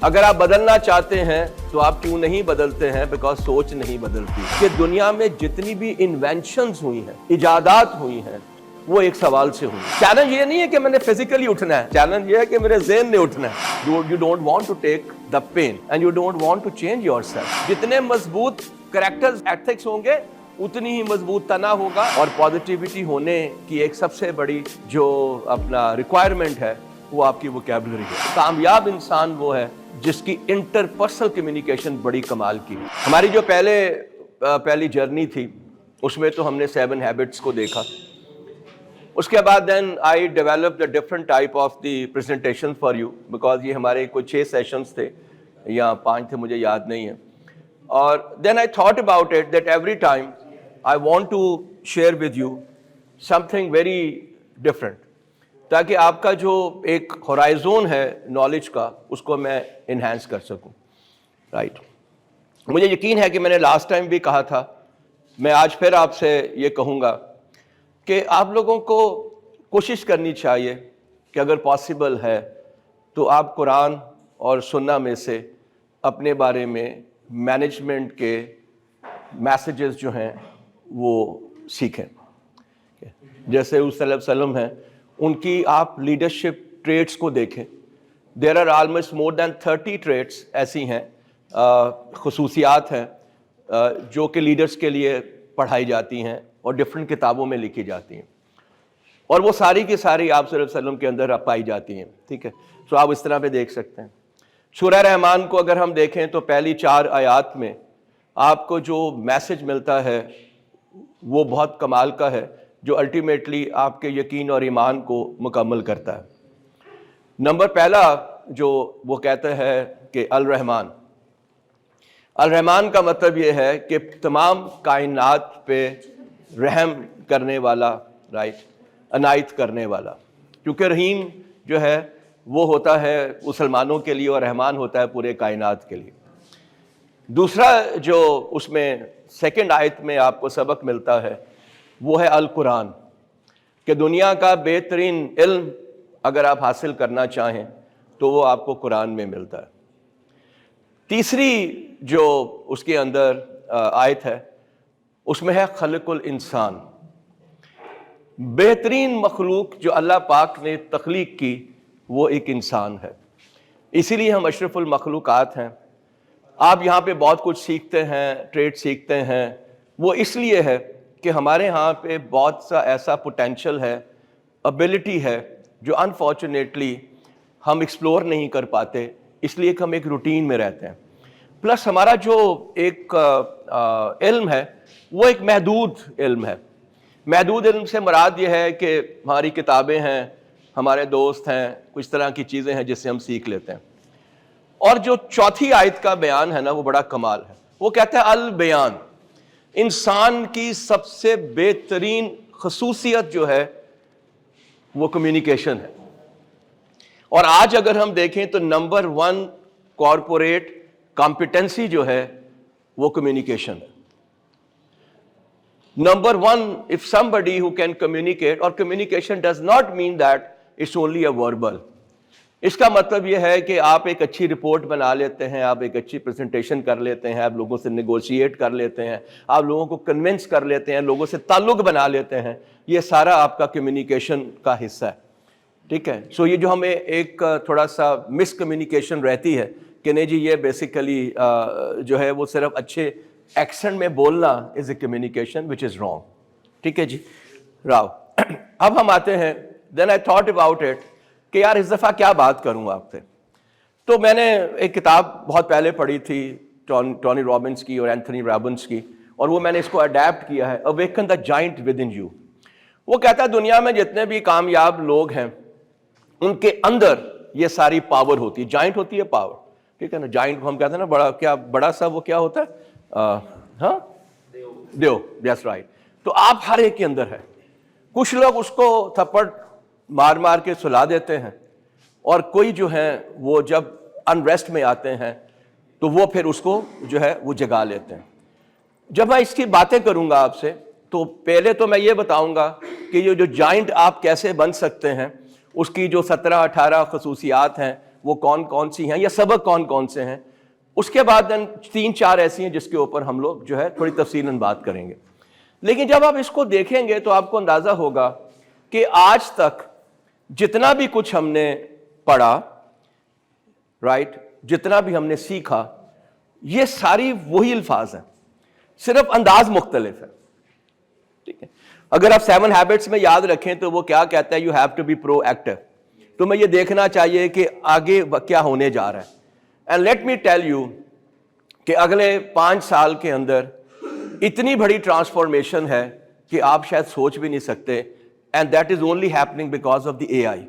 اگر آپ بدلنا چاہتے ہیں تو آپ کیوں نہیں بدلتے ہیں؟ بیکاز سوچ نہیں بدلتی. کہ دنیا میں جتنی بھی انوینشنز ہوئی ہیں، ایجادات ہوئی ہیں، وہ ایک سوال سے ہوئی. چیلنج یہ نہیں ہے کہ میں نے فزیکلی اٹھنا ہے، چیلنج یہ ہے کہ میرے ذہن نے اٹھنا ہے. You don't want to take the pain and you don't want to change yourself. جتنے مضبوط کریکٹرز ایتھکس ہوں گے اتنی ہی مضبوط تنا ہوگا. اور پازیٹیوٹی ہونے کی ایک سب سے بڑی جو اپنا ریکوائرمنٹ ہے وہ آپ کی ووکیبلری ہے. کامیاب انسان وہ ہے جس کی انٹرپرسنل کمیونیکیشن بڑی کمال کی. ہماری جو پہلی جرنی تھی اس میں تو ہم نے 7 ہیبٹس کو دیکھا. اس کے بعد then I developed a different type of the presentation for you, because یہ ہمارے کوئی 6 سیشنز تھے یا 5 تھے، مجھے یاد نہیں ہے. اور then I thought about it that every time I want to share with you something very different, تاکہ آپ کا جو ایک ہورائزون ہے نالج کا اس کو میں انہینس کر سکوں. رائٹ. مجھے یقین ہے کہ میں نے لاسٹ ٹائم بھی کہا تھا، میں آج پھر آپ سے یہ کہوں گا کہ آپ لوگوں کو کوشش کرنی چاہیے کہ اگر پاسبل ہے تو آپ قرآن اور سنہ میں سے اپنے بارے میں مینجمنٹ کے میسیجز جو ہیں وہ سیکھیں. جیسے اس صلی اللہ علیہ وسلم ہیں، ان کی آپ لیڈرشپ ٹریٹس کو دیکھیں. There are almost more than 30 traits ایسی ہیں، خصوصیات ہیں جو کہ لیڈرز کے لیے پڑھائی جاتی ہیں اور ڈفرینٹ کتابوں میں لکھی جاتی ہیں، اور وہ ساری کی ساری آپ صلی اللہ علیہ وسلم کے اندر پائی جاتی ہیں. ٹھیک ہے، تو آپ اس طرح پہ دیکھ سکتے ہیں. سورہ رحمان کو اگر ہم دیکھیں تو پہلی 4 آیات میں آپ کو جو میسج ملتا ہے وہ بہت کمال کا ہے، جو الٹیمیٹلی آپ کے یقین اور ایمان کو مکمل کرتا ہے. نمبر پہلا جو وہ کہتا ہے کہ الرحمن. الرحمن کا مطلب یہ ہے کہ تمام کائنات پہ رحم کرنے والا، رائٹ، عنایت کرنے والا. کیونکہ رحیم جو ہے وہ ہوتا ہے مسلمانوں کے لیے اور رحمان ہوتا ہے پورے کائنات کے لیے. دوسرا جو اس میں 2 آیت میں آپ کو سبق ملتا ہے وہ ہے القرآن، کہ دنیا کا بہترین علم اگر آپ حاصل کرنا چاہیں تو وہ آپ کو قرآن میں ملتا ہے. تیسری جو اس کے اندر آیت ہے اس میں ہے خلق الانسان. بہترین مخلوق جو اللہ پاک نے تخلیق کی وہ ایک انسان ہے، اسی لیے ہم اشرف المخلوقات ہیں. آپ یہاں پہ بہت کچھ سیکھتے ہیں، ٹریڈ سیکھتے ہیں، وہ اس لیے ہے کہ ہمارے ہاں پہ بہت سا ایسا پوٹینشل ہے، ابیلٹی ہے جو انفارچونیٹلی ہم ایکسپلور نہیں کر پاتے، اس لیے کہ ہم ایک روٹین میں رہتے ہیں. پلس ہمارا جو ایک علم ہے وہ ایک محدود علم ہے. محدود علم سے مراد یہ ہے کہ ہماری کتابیں ہیں، ہمارے دوست ہیں، کچھ طرح کی چیزیں ہیں جس سے ہم سیکھ لیتے ہیں. اور جو چوتھی آیت کا بیان ہے نا وہ بڑا کمال ہے. وہ کہتا ہے البیان. انسان کی سب سے بہترین خصوصیت جو ہے وہ کمیونیکیشن ہے. اور آج اگر ہم دیکھیں تو نمبر 1 کارپوریٹ کمپیٹنسی جو ہے وہ کمیونیکیشن ہے. Number 1 if somebody who can communicate, اور communication does not mean that it's only a verbal. اس کا مطلب یہ ہے کہ آپ ایک اچھی رپورٹ بنا لیتے ہیں، آپ ایک اچھی پریزنٹیشن کر لیتے ہیں، آپ لوگوں سے نیگوشیٹ کر لیتے ہیں، آپ لوگوں کو کنونس کر لیتے ہیں، لوگوں سے تعلق بنا لیتے ہیں. یہ سارا آپ کا کمیونیکیشن کا حصہ ہے. ٹھیک ہے. سو یہ جو ہمیں ایک تھوڑا سا مس کمیونیکیشن رہتی ہے کہ نہیں جی یہ بیسیکلی جو ہے وہ صرف اچھے ایکسنٹ میں بولنا از a communication which is wrong. ٹھیک ہے جی راو. اب ہم آتے ہیں، دین آئی تھاٹ اباؤٹ اٹ کہ یار اس دفعہ کیا بات کروں آپ سے. تو میں نے ایک کتاب بہت پہلے پڑھی تھی ٹونی رابنس کی اور اینتھنی رابنس کی، اور وہ میں نے اس کو اڈیپٹ کیا ہے، awaken the giant within you. وہ کہتا ہے دنیا میں جتنے بھی کامیاب لوگ ہیں ان کے اندر یہ ساری پاور ہوتی ہے. جائنٹ ہوتی ہے پاور. ٹھیک ہے نا. جائنٹ کو ہم کہتے ہیں نا بڑا، کیا بڑا سا وہ کیا ہوتا ہے، ہاں دیو. That's right. تو آپ ہر ایک کے اندر ہے. کچھ لوگ اس کو تھپڑ مار مار کے سلا دیتے ہیں، اور کوئی جو ہیں وہ جب انریسٹ میں آتے ہیں تو وہ پھر اس کو جو ہے وہ جگا لیتے ہیں. جب میں اس کی باتیں کروں گا آپ سے تو پہلے تو میں یہ بتاؤں گا کہ یہ جو جائنٹ آپ کیسے بن سکتے ہیں، اس کی جو 17-18 خصوصیات ہیں وہ کون کون سی ہیں یا سبق کون کون سے ہیں. اس کے بعد 3-4 ایسی ہیں جس کے اوپر ہم لوگ جو ہے تھوڑی تفصیلاً بات کریں گے. لیکن جب آپ اس کو دیکھیں گے تو آپ کو اندازہ ہوگا کہ آج تک جتنا بھی کچھ ہم نے پڑھا، رائٹ، جتنا بھی ہم نے سیکھا، یہ ساری وہی الفاظ ہیں، صرف انداز مختلف ہے. ٹھیک ہے. اگر آپ 7 ہیبٹس میں یاد رکھیں تو وہ کیا کہتا ہے؟ You have to be proactive. تمہیں یہ دیکھنا چاہیے کہ آگے کیا ہونے جا رہا ہے. And let me tell you کہ اگلے 5 سال کے اندر اتنی بڑی ٹرانسفارمیشن ہے کہ آپ شاید سوچ بھی نہیں سکتے. And that is only happening because of the A I.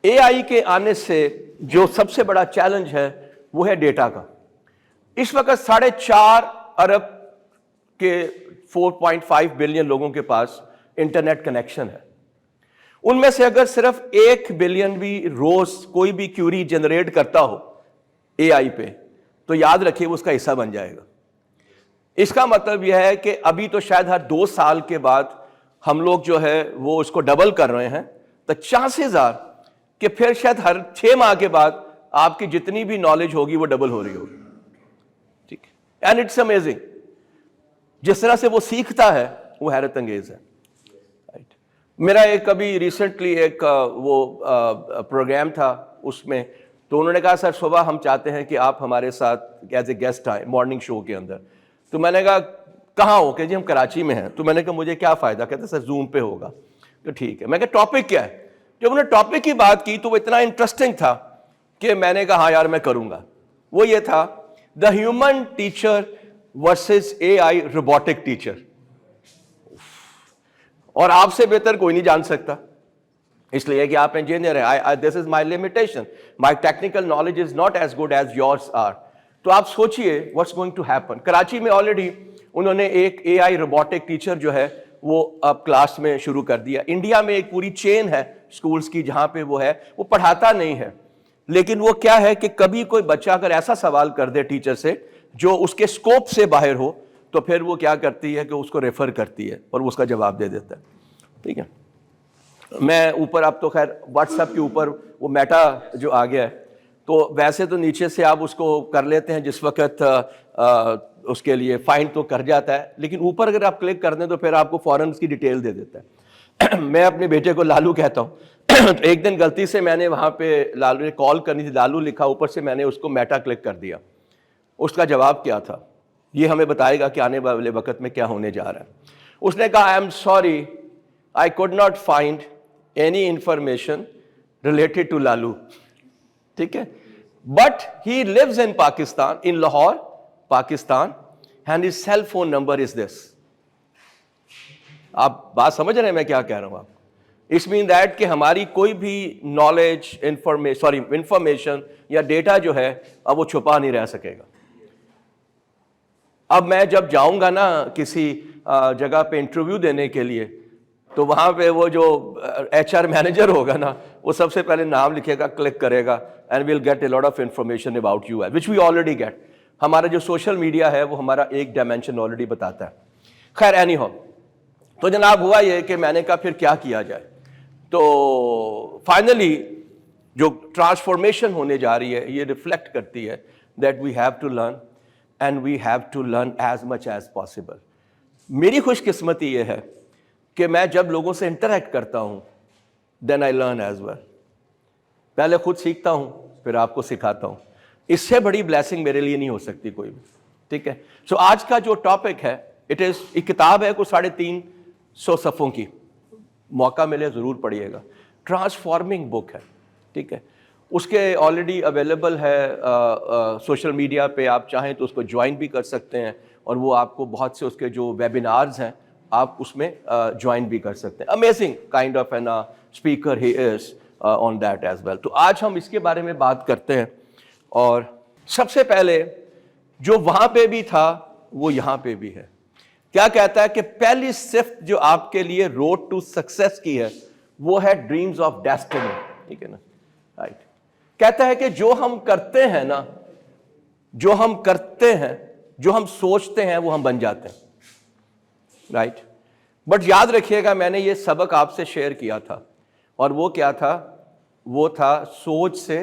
A I کے آنے سے جو سب سے بڑا چیلنج ہے وہ ہے ڈیٹا کا. اس وقت 4.5 ارب کے 4.5 بلین لوگوں کے پاس انٹرنیٹ کنیکشن ہے. ان میں سے اگر صرف 1 بلین بھی روز کوئی بھی کیوری جنریٹ کرتا ہو اے آئی پہ تو یاد رکھیے وہ اس کا حصہ بن جائے گا. اس کا مطلب یہ ہے کہ ابھی تو شاید ہر 2 سال کے بعد ہم لوگ جو ہے وہ اس کو ڈبل کر رہے ہیں. تو چانسز آر کہ پھر شاید ہر 6 ماہ کے بعد آپ کی جتنی بھی نالج ہوگی وہ ڈبل ہو رہی ہوگی. ٹھیک ہے. And it's amazing. جس طرح سے وہ سیکھتا ہے وہ حیرت انگیز ہے. میرا ایک ابھی ریسنٹلی ایک وہ پروگرام تھا، اس میں تو انہوں نے کہا سر صبح ہم چاہتے ہیں کہ آپ ہمارے ساتھ ایز اے گیسٹ آئیں مارننگ شو کے اندر. تو میں نے کہا کہاں ہو؟ کہ جی ہم کراچی میں ہیں. تو میں نے کہا مجھے کیا فائدہ؟ کہتے سر زوم پہ ہوگا. تو ٹھیک ہے. میں کہا ٹاپک کیا ہے؟ جب انہوں نے ٹاپک کی بات کی تو وہ اتنا انٹرسٹنگ تھا کہ میں نے کہا ہاں یار میں کروں گا. وہ یہ تھا the human teacher versus A I robotic teacher. اور آپ سے بہتر کوئی نہیں جان سکتا، اس لیے کہ آپ انجینئر ہیں. This is my limitation. My technical knowledge is not as good as yours are. تو آپ سوچئے what's going to happen. Karachi میں آلریڈی انہوں نے ایک اے آئی روبوٹک ٹیچر جو ہے وہ اب کلاس میں شروع کر دیا. انڈیا میں ایک پوری چین ہے اسکولز کی جہاں پہ وہ ہے، وہ پڑھاتا نہیں ہے، لیکن وہ کیا ہے کہ کبھی کوئی بچہ اگر ایسا سوال کر دے ٹیچر سے جو اس کے اسکوپ سے باہر ہو تو پھر وہ کیا کرتی ہے کہ اس کو ریفر کرتی ہے اور وہ اس کا جواب دے دیتا ہے. ٹھیک ہے. میں اوپر اب تو خیر واٹس ایپ کے اوپر وہ میٹا جو آ گیا ہے تو ویسے تو نیچے سے آپ اس کو کر لیتے ہیں جس وقت اس کے لیے فائنڈ تو کر جاتا ہے، لیکن اوپر اگر آپ کلک کر دیں تو پھر آپ کو فوراً اس کی ڈیٹیل دے دیتا ہے. میں اپنے بیٹے کو لالو کہتا ہوں. تو ایک دن غلطی سے میں نے وہاں پہ لالو نے کال کرنی تھی، لالو لکھا، اوپر سے میں نے اس کو میٹا کلک کر دیا. اس کا جواب کیا تھا؟ یہ ہمیں بتائے گا کہ آنے والے وقت میں کیا ہونے جا رہا ہے. اس نے کہا I am sorry I could not find any information related to Lalu. ٹھیک ہے. But he lives in Pakistan, in Lahore, Pakistan, and his cell phone number is this. آپ بات سمجھ رہے ہیں میں کیا کہہ رہا ہوں آپ؟ It means that کہ ہماری کوئی بھی نالج انفارمیشن یا ڈیٹا جو ہے اب وہ چھپا نہیں رہ سکے گا. اب میں جب جاؤں گا نا کسی جگہ پہ انٹرویو دینے کے لیے تو وہاں پہ وہ جو ایچ آر مینیجر ہوگا نا وہ سب سے پہلے نام لکھے گا، کلک کرے گا and we'll get a lot of information about you which we already get. ہمارا جو سوشل میڈیا ہے وہ ہمارا ایک ڈائمینشن آلریڈی بتاتا ہے. خیر اینی ہو، تو جناب ہوا یہ کہ میں نے کہا پھر کیا کیا جائے. تو فائنلی جو ٹرانسفارمیشن ہونے جا رہی ہے یہ ریفلیکٹ کرتی ہے that we have to learn and we have to learn as much as possible. میری خوش قسمتی یہ ہے کہ میں جب لوگوں سے انٹریکٹ کرتا ہوں دین آئی لرن ایز ویل. پہلے خود سیکھتا ہوں پھر آپ کو سکھاتا ہوں. اس سے بڑی بلیسنگ میرے لیے نہیں ہو سکتی کوئی بھی. ٹھیک ہے. سو آج کا جو ٹاپک ہے اٹ از ایک کتاب ہے کوئی 350 صفحوں کی، موقع ملے ضرور پڑھیے گا. ٹرانسفارمنگ بک ہے. ٹھیک ہے. اس کے آلریڈی اویلیبل ہے سوشل میڈیا پہ، آپ چاہیں تو اس کو جوائن بھی کر سکتے ہیں اور وہ آپ کو بہت سے اس کے جو ویبینارز ہیں آپ اس میں جوائن بھی کر سکتے ہیں. Amazing kind of an speaker he is on that as well. تو آج ہم اس کے بارے میں بات کرتے ہیں. اور سب سے پہلے جو وہاں پہ بھی تھا وہ یہاں پہ بھی ہے. کیا کہتا ہے کہ پہلی صفت جو آپ کے لیے روڈ ٹو سکسیس کی ہے وہ ہے ڈریمز آف ڈیسٹنی. ٹھیک ہے نا. رائٹ. کہتا ہے کہ جو ہم کرتے ہیں نا، جو ہم کرتے ہیں، جو ہم سوچتے ہیں وہ ہم بن جاتے ہیں. رائٹ. بٹ یاد رکھیے گا میں نے یہ سبق آپ سے شیئر کیا تھا اور وہ کیا تھا؟ وہ تھا سوچ سے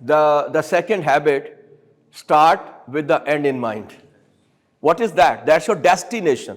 the second habit, start with the end in mind. What is that? That's your destination.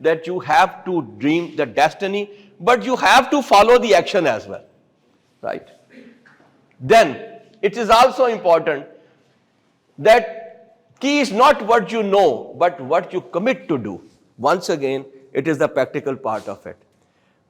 that you have to dream the destiny, but you have to follow the action as well, right? Then it is also important that key is not what you know but what you commit to do. Once again it is the practical part of it.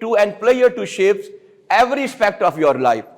to and pleasure to shapes every aspect of your life।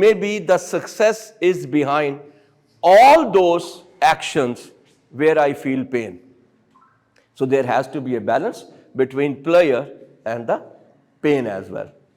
maybe the success is behind all those actions where I feel pain. So there has to be a balance between pleasure and the pain as well.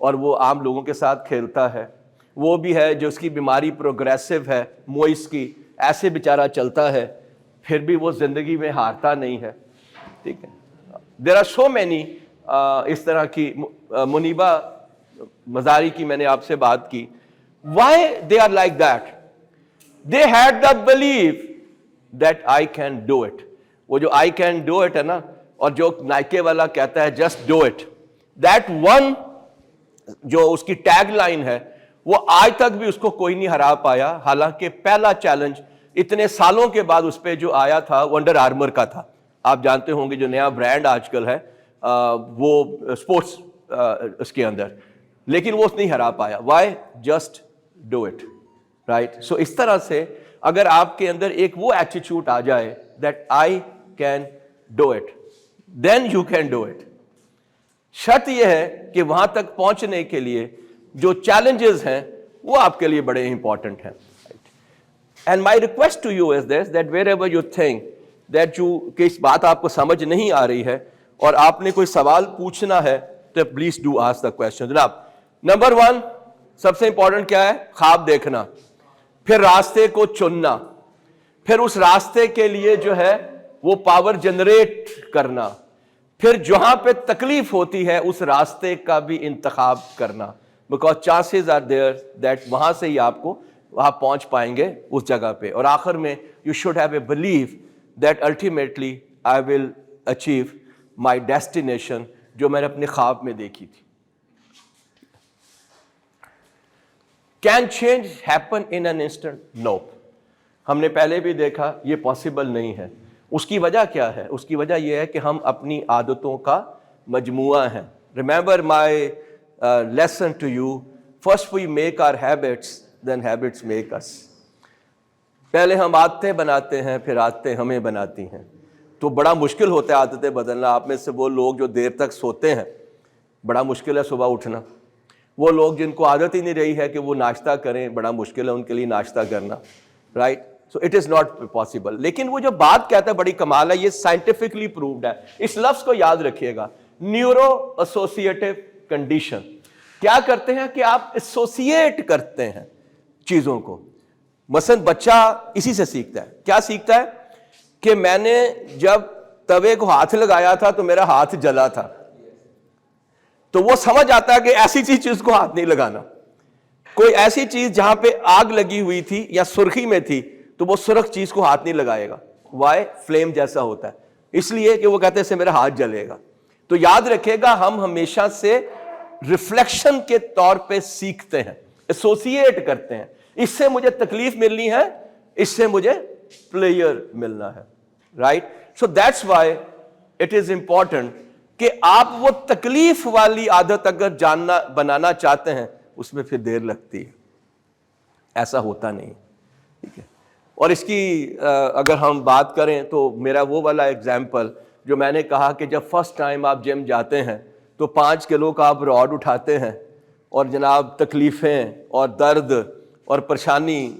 اور وہ عام لوگوں کے ساتھ کھیلتا ہے. وہ بھی ہے جو اس کی بیماری پروگریسو ہے, موئس کی, ایسے بیچارہ چلتا ہے, پھر بھی وہ زندگی میں ہارتا نہیں ہے. ٹھیک ہے. دیر آر سو مینی اس طرح کی. منیبہ مزاری کی میں نے آپ سے بات کی. Why they are like that? They had the belief that I can do it. وہ جو آئی کین ڈو اٹ ہے نا, اور جو نائکے والا کہتا ہے just do it, that one جو اس کی ٹیگ لائن ہے, وہ آج تک بھی اس کو کوئی نہیں ہرا پایا. حالانکہ پہلا چیلنج اتنے سالوں کے بعد اس پہ جو آیا تھا انڈر آرمر کا تھا. آپ جانتے ہوں گے جو نیا برانڈ آج کل ہے وہ اسپورٹس اس کے اندر, لیکن وہ اس نہیں ہرا پایا. Why? Just do it. Right. So اس طرح سے اگر آپ کے اندر ایک وہ ایٹیٹیوڈ آ جائے that I can do it, then you can do it. شرط یہ ہے کہ وہاں تک پہنچنے کے لیے جو چیلنجز ہیں وہ آپ کے لیے بڑے امپورٹنٹ ہیں. And my request to you is this that wherever you think that you کہ اس بات آپ کو سمجھ نہیں آ رہی ہے اور آپ نے کوئی سوال پوچھنا ہے تو please do ask the question. جناب, نمبر 1 سب سے امپورٹنٹ کیا ہے؟ خواب دیکھنا, پھر راستے کو چننا, پھر اس راستے کے لیے جو ہے وہ پاور جنریٹ کرنا, پھر جہاں پہ تکلیف ہوتی ہے اس راستے کا بھی انتخاب کرنا, because chances are there that وہاں سے ہی آپ کو وہاں پہنچ پائیں گے اس جگہ پہ. اور آخر میں you should have a belief that ultimately I will achieve my destination جو میں نے اپنے خواب میں دیکھی تھی. Can change happen in an instant? No. ہم نے پہلے بھی دیکھا یہ پاسبل نہیں ہے. اس کی وجہ کیا ہے؟ اس کی وجہ یہ ہے کہ ہم اپنی عادتوں کا مجموعہ ہیں. Remember my lesson to you, first we make our habits then habits make us. پہلے ہم عادتیں بناتے ہیں, پھر عادتیں ہمیں بناتی ہیں. تو بڑا مشکل ہوتا ہے عادتیں بدلنا. آپ میں سے وہ لوگ جو دیر تک سوتے ہیں, بڑا مشکل ہے صبح اٹھنا. وہ لوگ جن کو عادت ہی نہیں رہی ہے کہ وہ ناشتہ کریں, بڑا مشکل ہے ان کے لیے ناشتہ کرنا. Right. So it is not possible. لیکن وہ جو بات کہتا ہے بڑی کمال ہے, یہ سائنٹیفکلی پرووڈ ہے. اس لفظ کو یاد رکھیے گا, نیورو ایسوسیٹو کنڈیشن. کیا کرتے ہیں کہ آپ ایسوسیٹ کرتے ہیں چیزوں کو. مثلا بچہ اسی سے سیکھتا ہے. کیا سیکھتا ہے؟ کہ میں نے جب توے کو ہاتھ لگایا تھا تو میرا ہاتھ جلا تھا, تو وہ سمجھ آتا ہے کہ ایسی چیز کو ہاتھ نہیں لگانا. کوئی ایسی چیز جہاں پہ آگ لگی ہوئی تھی یا سرخی میں تھی تو وہ سرخ چیز کو ہاتھ نہیں لگائے گا. وائے؟ فلیم جیسا ہوتا ہے, اس لیے کہ وہ کہتے ہیں اس سے میرا ہاتھ جلے گا. تو یاد رکھے گا, ہم ہمیشہ سے ریفلیکشن کے طور پہ سیکھتے ہیں, ایسوسیٹ کرتے ہیں. اس سے مجھے تکلیف ملنی ہے, اس سے مجھے پلیئر ملنا ہے. Right. So that's why it is important کہ آپ وہ تکلیف والی عادت اگر جاننا بنانا چاہتے ہیں, اس میں پھر دیر لگتی ہے, ایسا ہوتا نہیں. ٹھیک ہے. اور اس کی اگر ہم بات کریں تو میرا وہ والا ایگزامپل جو میں نے کہا کہ جب فرسٹ ٹائم آپ جم جاتے ہیں تو 5 کلو کا آپ راڈ اٹھاتے ہیں, اور جناب تکلیفیں اور درد اور پریشانی,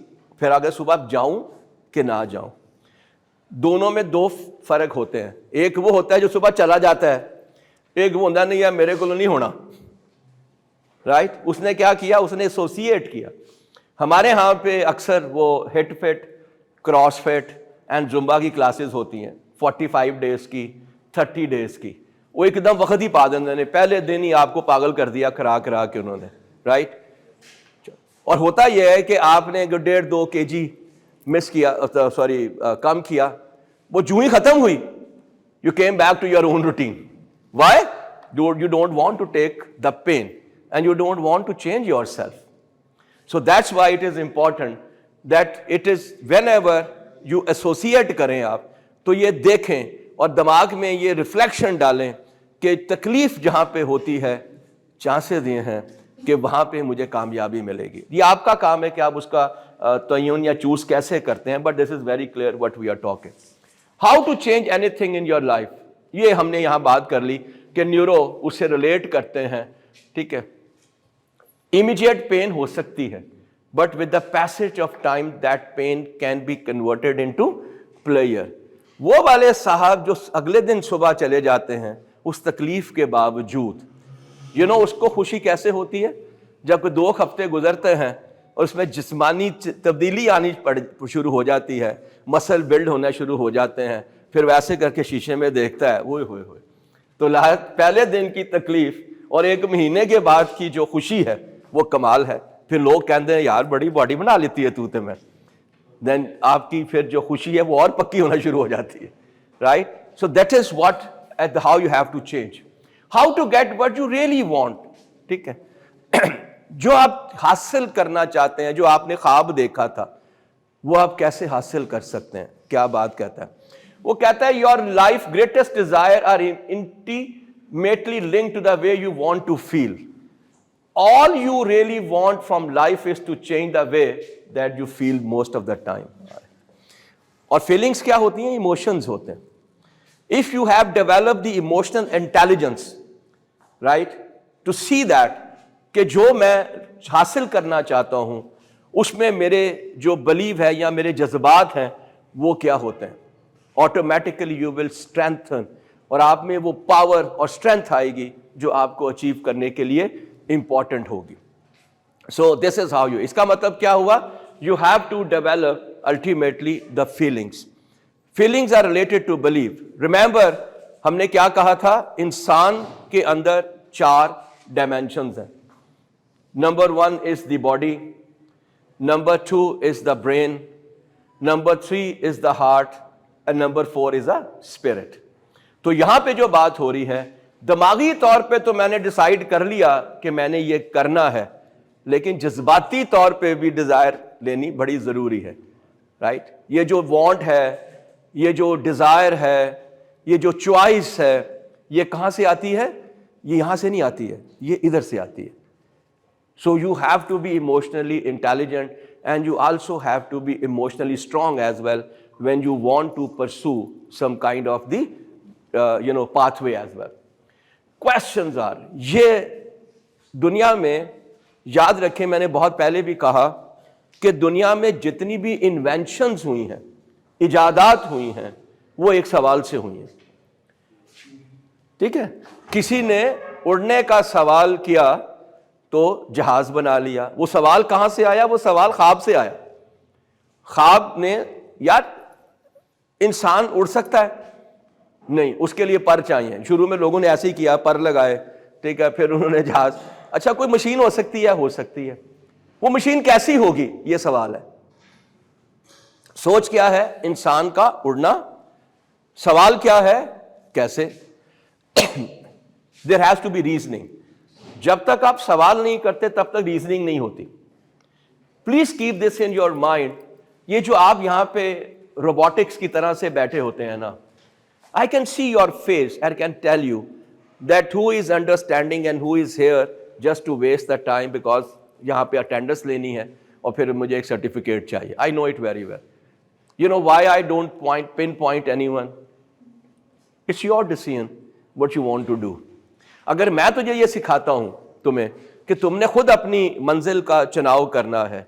پھر اگر صبح جاؤں کہ نہ جاؤں, دونوں میں 2 فرق ہوتے ہیں. ایک وہ ہوتا ہے جو صبح چلا جاتا ہے, ایک وہ ہوتا نہیں ہے میرے کو نہیں ہونا. رائٹ. اس نے کیا کیا؟ اس نے ایسوسیٹ کیا. ہمارے ہاں پہ اکثر وہ HIIT fit, cross fit and Zumba کی کلاسز ہوتی ہیں, 45 ڈیز کی, 30 ڈیز کی. وہ ایک دم وقت ہی پا دینے نے, پہلے دن ہی آپ کو پاگل کر دیا کرا کرا کے انہوں نے. رائٹ. اور ہوتا یہ ہے کہ آپ نے 1.5-2 kg مس کیا, کم کیا, وہ جو ہی ختم ہوئی you came back to your own routine. Why? You don't want to take the pain and you don't want to change yourself. So that's why it is important that it is whenever you associate کریں آپ تو یہ دیکھیں اور دماغ میں یہ reflection ڈالیں کہ تکلیف جہاں پہ ہوتی ہے چانسز یہ ہیں کہ وہاں پہ مجھے کامیابی ملے گی. یہ آپ کا کام ہے کہ آپ اس کا تعین یا چوز کیسے کرتے ہیں, but this is very clear what we are talking. How to change anything in your life, یہ ہم نے یہاں بات کر لی کہ نیورو اس سے ریلیٹ کرتے ہیں. ٹھیک ہے. امیڈیٹ پین ہو سکتی ہے, but with the passage of time that pain can be converted into player. وہ والے صاحب جو اگلے دن صبح چلے جاتے ہیں اس تکلیف کے باوجود, اس کو خوشی کیسے ہوتی ہے؟ جب 2 ہفتے گزرتے ہیں اور اس میں جسمانی تبدیلی آنی شروع ہو جاتی ہے، مسل بلڈ ہونا شروع ہو جاتے ہیں، پھر ویسے کر کے شیشے میں دیکھتا ہے ہوئے ہوئے ہوئے، تو پہلے دن کی تکلیف اور 1 مہینے کے بعد کی جو خوشی ہے وہ کمال ہے. پھر لوگ کہتے ہیں یار بڑی باڈی بنا لیتی ہے تو میں، دین آپ کی پھر جو خوشی ہے وہ اور پکی ہونا شروع ہو جاتی ہے. Right? So that is what how you have to change, how to get what you really want. ٹھیک ہے؟ جو آپ حاصل کرنا چاہتے ہیں، جو آپ نے خواب دیکھا تھا، وہ آپ کیسے حاصل کر سکتے ہیں؟ کیا بات کہتا ہے؟ وہ کہتا ہے your life greatest desire are intimately linked to the way you want to feel. All you really want from life is to change the way that you feel most of the time. اور feelings کیا ہوتی ہیں؟ emotions ہوتے ہیں. If you have developed the emotional intelligence, right, to see that کہ جو میں حاصل کرنا چاہتا ہوں اس میں میرے جو belief ہے یا میرے جذبات ہیں وہ کیا ہوتے ہیں، automatically you will strengthen، اور آپ میں وہ پاور اور strength آئے گی جو آپ کو اچیو کرنے کے لیے امپورٹنٹ ہوگی. سو دس از ہاؤ یو، اس کا مطلب کیا ہوا؟ You have to develop ultimately the feelings. Feelings are related to belief. Remember ہم نے کیا کہا تھا؟ انسان کے اندر 4 ڈائمینشنز ہیں. Number 1 is the body, number 2 is the brain, number 3 is the heart, and number 4 is the spirit. تو یہاں پہ جو بات ہو رہی ہے، دماغی طور پہ تو میں نے ڈیسائیڈ کر لیا کہ میں نے یہ کرنا ہے، لیکن جذباتی طور پہ بھی ڈیزائر لینی بڑی ضروری ہے. رائٹ؟ یہ جو وانٹ ہے، یہ جو ڈیزائر ہے، یہ جو چوائس ہے، یہ کہاں سے آتی ہے؟ یہ یہاں سے نہیں آتی ہے، یہ ادھر سے آتی ہے. So you have to be emotionally intelligent and you also have to be emotionally strong as well when you want to pursue some kind of the pathway as well. Questions are, یہ دنیا میں یاد رکھیں، میں نے بہت پہلے بھی کہا کہ دنیا میں جتنی بھی انوینشنز ہوئی ہیں، ایجادات ہوئی ہیں، وہ ایک سوال سے ہوئی ہیں. ٹھیک ہے؟ کسی نے اڑنے کا سوال کیا تو جہاز بنا لیا. وہ سوال کہاں سے آیا؟ وہ سوال خواب سے آیا. خواب نے یار انسان اڑ سکتا ہے؟ نہیں، اس کے لیے پر چاہیے. شروع میں لوگوں نے ایسے ہی کیا، پر لگائے. ٹھیک ہے؟ پھر انہوں نے جہاز. اچھا کوئی مشین ہو سکتی ہے؟ ہو سکتی ہے. وہ مشین کیسی ہوگی؟ یہ سوال ہے. سوچ کیا ہے؟ انسان کا اڑنا. سوال کیا ہے؟ کیسے؟ there has to be reasoning. جب تک آپ سوال نہیں کرتے تب تک ریزننگ نہیں ہوتی. Please keep this in your mind. یہ جو آپ یہاں پہ روبوٹکس کی طرح سے بیٹھے ہوتے ہیں نا، I can see your face and can tell you that who is understanding and who is here just to waste the time because یہاں پہ attendance لینی ہے اور پھر مجھے ایک سرٹیفکیٹ چاہیے. I know it very well. You know why I don't pinpoint anyone? It's your decision what you want to do. اگر میں تجھے یہ سکھاتا ہوں تمہیں کہ تم نے خود اپنی منزل کا چناؤ کرنا ہے،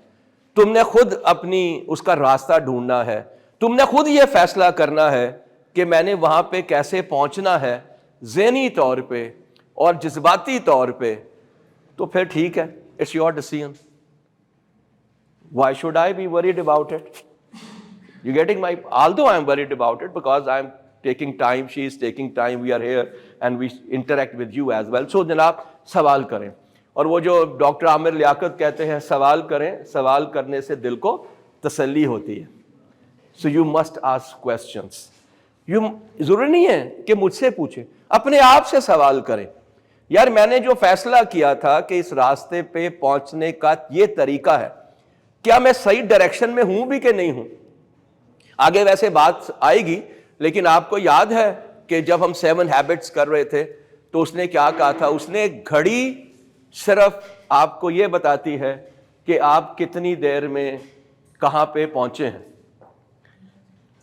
تم نے خود اپنی اس کا راستہ ڈھونڈنا ہے، تم نے خود یہ فیصلہ کرنا ہے کہ میں نے وہاں پہ کیسے پہنچنا ہے ذہنی طور پہ اور جذباتی طور پہ، تو پھر ٹھیک ہے، it's your decision. Why should I be worried about it? You getting my, although I am worried about it because I am taking time, she is taking time, we are here and we interact with you as well. So جناب سوال کریں. اور وہ جو doctor Aamir Liaquat کہتے ہیں سوال کریں، سوال کرنے سے دل کو تسلی ہوتی ہے. So you must ask questions. ضروری نہیں ہے کہ مجھ سے پوچھیں، اپنے آپ سے سوال کریں. یار میں نے جو فیصلہ کیا تھا کہ اس راستے پہ پہنچنے کا یہ طریقہ ہے، کیا میں صحیح ڈائریکشن میں ہوں بھی کہ نہیں ہوں؟ آگے ویسے بات آئے گی، لیکن آپ کو یاد ہے کہ جب ہم 7 ہیبٹس کر رہے تھے تو اس نے کیا کہا تھا؟ اس نے گھڑی صرف آپ کو یہ بتاتی ہے کہ آپ کتنی دیر میں کہاں پہ پہنچے ہیں،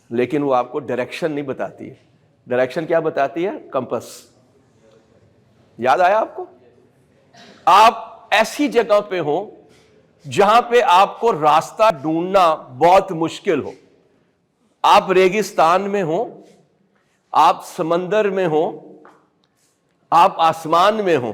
لیکن وہ آپ کو ڈائریکشن نہیں بتاتی ہے. ڈائریکشن کیا بتاتی ہے؟ کمپس. یاد آیا آپ کو؟ آپ ایسی جگہ پہ ہوں جہاں پہ آپ کو راستہ ڈھونڈنا بہت مشکل ہو. آپ ریگستان میں ہوں، آپ سمندر میں ہوں، آپ آسمان میں ہوں،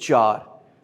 4।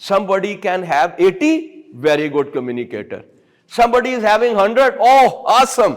somebody can have 80, very good communicator. Somebody is having 100, oh awesome,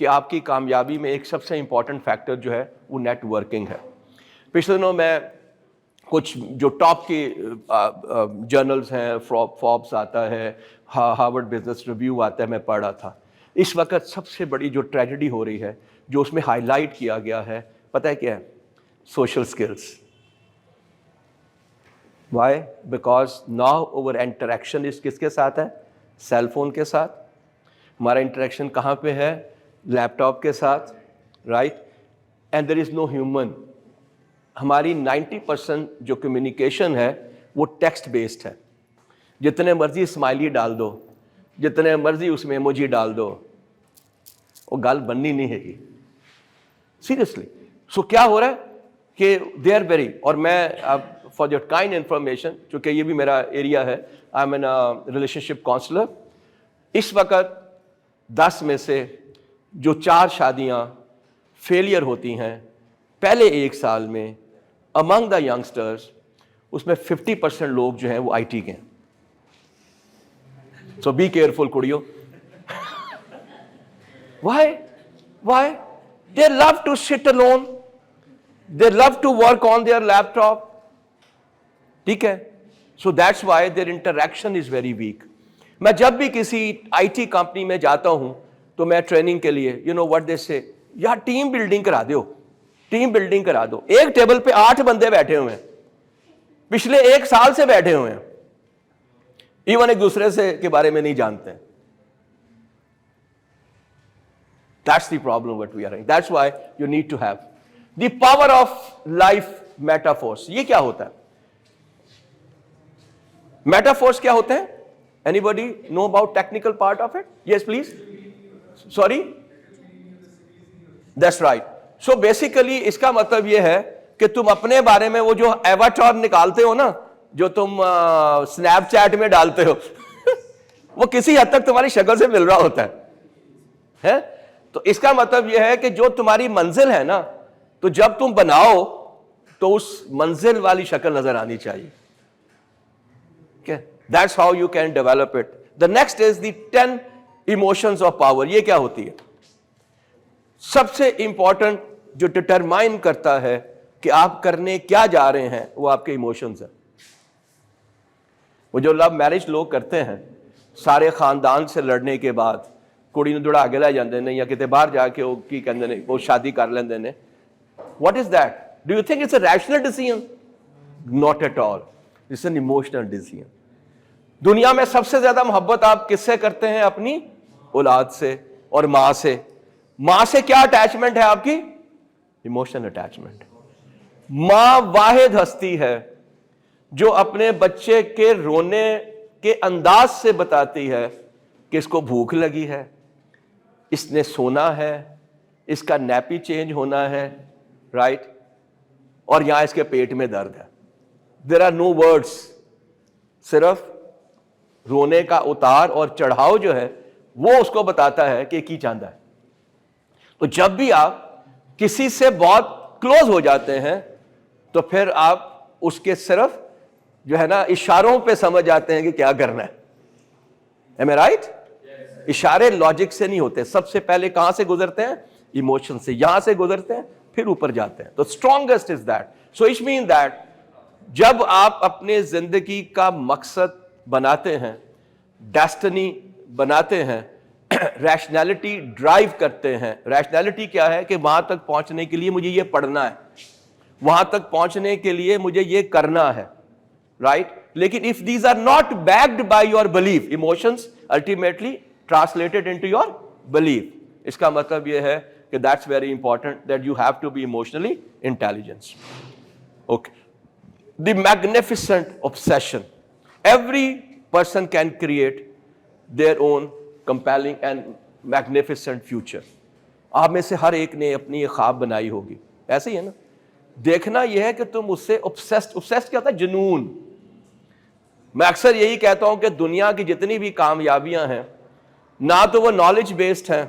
کہ آپ کی کامیابی میں ایک سب سے امپورٹنٹ فیکٹر جو ہے وہ نیٹ ورکنگ ہے. پچھلے دنوں میں کچھ جو ٹاپ کی جرنلز ہیں, فوربس آتا ہے, ہارورڈ بزنس ریویو آتا ہے, میں پڑھ رہا تھا. اس وقت سب سے بڑی جو ٹریجڈی ہو رہی ہے, جو اس میں ہائی لائٹ کیا گیا ہے, پتہ ہے کیا ہے؟ Social skills. Why? Because now over interaction is کس کے ساتھ ہے؟ سیل فون کے ساتھ. ہمارا انٹریکشن کہاں پہ ہے؟ لیپ ٹاپ کے ساتھ, right? And there is no human. ہماری 90% جو کمیونیکیشن ہے وہ ٹیکسٹ بیسڈ ہے. جتنے مرضی اسمائلی ڈال دو, جتنے مرضی اس میں ایموجی ڈال دو, وہ گال بننی نہیں ہے یہ, سیریسلی. سو کیا ہو رہا ہے کہ دے آر ویری, اور میں اب فار یور کائنڈ انفارمیشن, چونکہ یہ بھی میرا ایریا ہے, I am an relationship counselor. اس وقت 10 میں سے جو 4 شادیاں فیلئر ہوتی ہیں پہلے 1 سال میں امنگ دا ینگسٹرز, اس میں 50% لوگ جو ہیں وہ آئی ٹی کے ہیں. سو بی کیئرفل کڑیو. Why? They love to sit alone. They love to work on their laptop. ٹھیک ہے. So that's why their interaction is very weak. میں جب بھی کسی آئی ٹی کمپنی میں جاتا ہوں تو میں ٹریننگ کے لیے, you know what they say, یار ٹیم بلڈنگ کرا دو, ٹیم بلڈنگ کرا دو. ایک ٹیبل پہ 8 بندے بیٹھے ہوئے ہیں, پچھلے 1 سال سے بیٹھے ہوئے ہیں, ایون ایک دوسرے سے کے بارے میں نہیں جانتے ہیں. That's the problem what we are in. That's why you need to have the power of life metaphors. یہ کیا ہوتا ہے؟ Metaphors کیا ہوتے ہیں؟ Anybody know about technical part of it? Yes, please. Sorry? That's right. So basically اس کا مطلب یہ ہے کہ تم اپنے بارے میں وہ جو ایواٹار نکالتے ہو نا, جو تم سنیپ چیٹ میں ڈالتے ہو, وہ کسی حد تک تمہاری شکل سے مل رہا ہوتا ہے. تو اس کا مطلب یہ ہے کہ جو تمہاری منزل ہے نا, تو جب تم بناؤ تو اس منزل والی شکل نظر آنی چاہیے. That's how you can develop it. The next is the 10 emotions of power. یہ کیا ہوتی ہے؟ سب سے امپورٹنٹ جو ڈٹرمائن کرتا ہے کہ آپ کرنے کیا جا رہے ہیں وہ آپ کے ایموشنز ہیں. وہ جو لو میرج لوگ کرتے ہیں سارے خاندان سے لڑنے کے بعد, کڑی نوں دوڑا کے لے جاندے نے یا کتے باہر جا کے وہ کی کہندے نے وہ شادی کر لیندے نے. What is that? Do you think it's a rational decision? Not at all. It's an emotional decision. دنیا میں سب سے زیادہ محبت آپ کس سے کرتے ہیں؟ اپنی اولاد سے اور ماں سے. ماں سے کیا اٹیچمنٹ ہے آپ کی؟ Emotional attachment. ماں واحد ہستی ہے جو اپنے بچے کے رونے کے انداز سے بتاتی ہے کہ اس کو بھوک لگی ہے, اس نے سونا ہے, اس کا نیپی چینج ہونا ہے, رائٹ, اور یہاں اس کے پیٹ میں درد ہے. There are no words. صرف رونے کا اتار اور چڑھاؤ جو ہے وہ اس کو بتاتا ہے کہ کی چاہتا ہے. تو جب بھی آپ کسی سے بہت کلوز ہو جاتے ہیں تو پھر آپ اس کے صرف جو ہے نا اشاروں پہ سمجھ جاتے ہیں کہ کیا کرنا ہے. Am I right? اشارے لاجک سے نہیں ہوتے, سب سے پہلے کہاں سے گزرتے ہیں؟ ایموشن سے. یہاں سے گزرتے ہیں پھر اوپر جاتے ہیں. تو strongest is that. So it mean that جب آپ اپنے زندگی کا مقصد بناتے ہیں, ڈیسٹنی بناتے ہیں, ریشنلٹی ڈرائیو کرتے ہیں. ریشنلٹی کیا ہے کہ وہاں تک پہنچنے کے لیے مجھے یہ پڑھنا ہے, وہاں تک پہنچنے کے لیے مجھے یہ کرنا ہے, رائٹ. لیکن if these are not backed by your belief, emotions ultimately translated into your belief. اس کا مطلب یہ ہے کہ that's very important that you have to be emotionally intelligent. Okay. The magnificent obsession. Every person can create their own compelling and magnificent future. آپ میں سے ہر ایک نے اپنی ایک خواب بنائی ہوگی, ایسے ہی ہے نا. دیکھنا یہ ہے کہ تم اس سے obsessed کیا ہوتا ہے؟ جنون. میں اکثر یہی کہتا ہوں کہ دنیا کی جتنی بھی کامیابیاں ہیں نہ تو وہ نالج بیسڈ ہیں,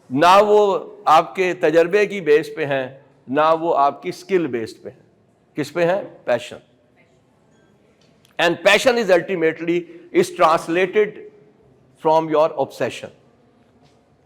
نہ وہ آپ کے تجربے کی بیس پہ ہیں, نہ وہ آپ کی اسکل بیسڈ پہ ہیں. کس پہ ہیں؟ Passion. And passion is ultimately is translated from your obsession.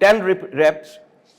10 reps,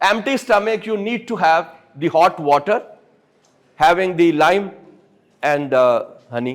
empty stomach you need to have the hot water, having the lime and honey,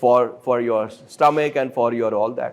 for your stomach and for your all that।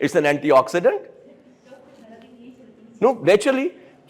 it's an antioxidant, no naturally।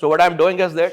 So what I'm doing is that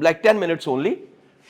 like 10 minutes only।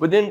within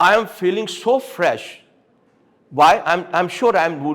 I am feeling so fresh। Why? I'm sure I'm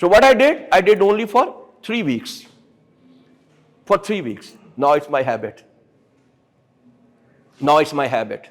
So what I did only for 3 weeks। for 3 weeks. Now it's my habit. Now it's my habit.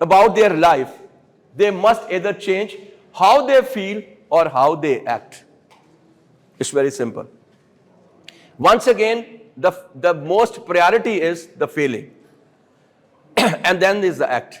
about their life, they must either change how they feel or how they act. It's very simple. Once again, the most priority is the feeling and then is the act.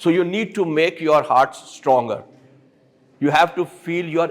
So you need to make your heart stronger. You have to feel your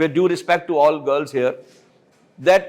with due respect to all girls here that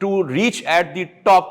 to reach at the top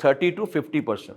30 to 50%,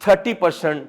30%